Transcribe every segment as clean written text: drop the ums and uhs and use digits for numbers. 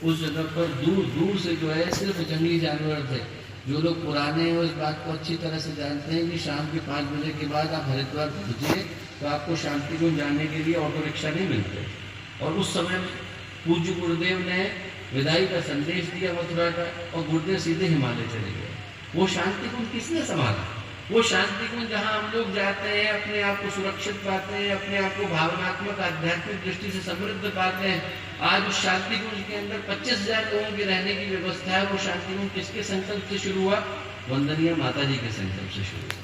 उस जगह पर दूर दूर से जो है सिर्फ जंगली जानवर थे। जो लोग पुराने हैं वो इस बात को अच्छी तरह से जानते हैं कि शाम के 5 बजे के बाद आप हरिद्वार पहुँचिए तो आपको शांति कुंज जाने के लिए ऑटो रिक्शा नहीं मिलते। और उस समय पूज्य गुरुदेव ने विदाई का संदेश दिया मथुरा का, और गुरुदेव सीधे हिमालय चले गए। वो शांति कुंज किसने संभाला? वो शांति कुंज जहाँ हम लोग जाते हैं, अपने आप को सुरक्षित पाते हैं, अपने आप को भावनात्मक आध्यात्मिक दृष्टि से समृद्ध पाते हैं। आज उस शांति कुंज के अंदर 25,000 लोगों के रहने की व्यवस्था है। वो शांति कुंज किसके संकल्प से शुरू हुआ? वंदनीय माता जी के संकल्प से शुरू हुआ।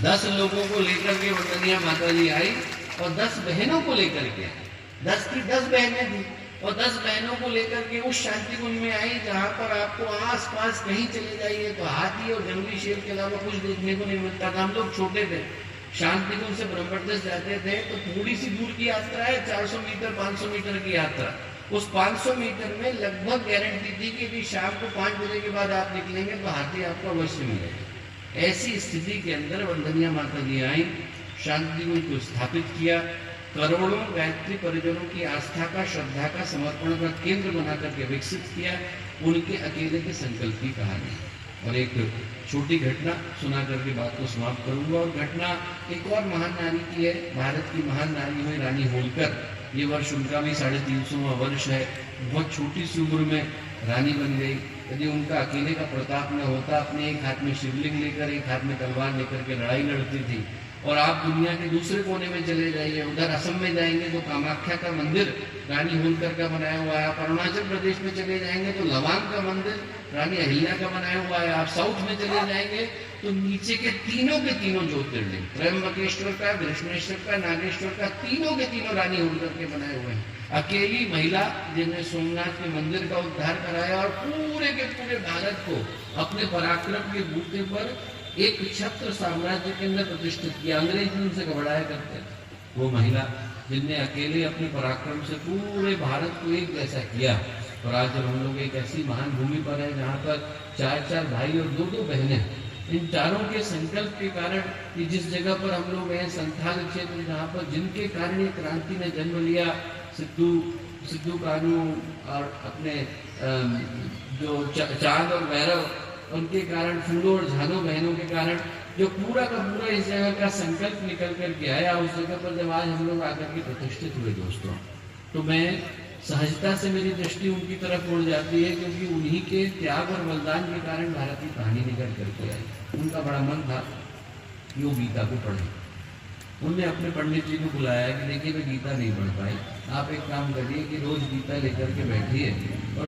10 लोगों को लेकर के वंदनीय माता जी आई और 10 बहनों को लेकर के आई। 10 की 10 बहनें थी और 10 बहनों को लेकर के उस शांति कुंज में आई जहाँ पर आपको आस पास कहीं चले जाइए तो हाथी और जंगली शेर के अलावा कुछ देखने को नहीं मिलता था। हम लोग छोटे थे, शांति कुंज से ब्रह्मप्रदेश जाते थे तो थोड़ी सी दूर की यात्रा है, 400 मीटर 500 मीटर की यात्रा। उस 500 मीटर में लगभग गारंटी थी कि भी शाम को 5 बजे के बाद आप निकलेंगे तो हाथी आपको अवश्य मिलेगा। ऐसी स्थिति के अंदर वंदनीय माता जी आई, शांति कुंज को स्थापित किया, करोड़ों गायत्री परिजनों की आस्था का, श्रद्धा का, समर्पण का केंद्र बना करके विकसित किया। उनके अकेले के संकल्प की कहानी। और एक छोटी घटना सुना करके बात को समाप्त करूंगा। और घटना एक और महान नारी की है, भारत की महान नारी हुई रानी होलकर। ये वर्ष उनका भी 350वां वर्ष है। बहुत छोटी सी उम्र में रानी बन गई। यदि उनका अकेले का प्रताप न होता, अपने एक हाथ में शिवलिंग लेकर एक हाथ में तलवार लेकर के लड़ाई लड़ती थी। और आप दुनिया के दूसरे कोने में चले जाइए, उधर असम में जाएंगे तो कामाख्या का मंदिर रानी होलकर का बनाया हुआ है। आप अरुणाचल प्रदेश में चले जाएंगे तो लवांग का मंदिर रानी अहिल्या का बनाया हुआ है। आप साउथ में चले जाएंगे तो नीचे के तीनों ज्योतिर्लिंग, त्रयंबकेश्वर का, कृष्णेश्वर का, नागेश्वर का, तीनों के तीनों रानी होलकर के बनाए हुए हैं। अकेली महिला जिन्हें सोमनाथ के मंदिर का उद्धार कराया और पूरे के पूरे भारत को अपने पराक्रम के बूते पर एक छत्र साम्राज्य के अंदर प्रतिष्ठित किया। अंग्रेज उनसे घबराया करते थे। वो महिला जिनने अकेले अपने पराक्रम से पूरे भारत को एक जैसा किया। और आज जब हम लोग एक ऐसी महान भूमि पर है जहाँ पर 4 भाई और 2 बहनें, इन चारों के संकल्प के कारण कि जिस जगह पर हम लोग हैं, संथाल क्षेत्र, जहाँ पर जिनके कारण ये क्रांति ने जन्म लिया, सिद्धू कानू और अपने जो चांद और भैरव, उनके कारण, फूलों और झानों बहनों के कारण जो पूरा का पूरा इस जगह का संकल्प निकल कर के आया, उस जगह पर जब आज हम लोग आकर के प्रतिष्ठित हुए दोस्तों, तो मैं सहजता से मेरी दृष्टि उनकी तरफ उड़ जाती है, क्योंकि उन्हीं के त्याग और बलिदान के कारण भारत की कहानी निकल करके आई। उनका बड़ा मन था कि वो गीता को पढ़े। उनने अपने पंडित जी को बुलाया कि देखिए मैं गीता नहीं पढ़ पाई, आप एक काम करिए कि रोज गीता लेकर के बैठिए और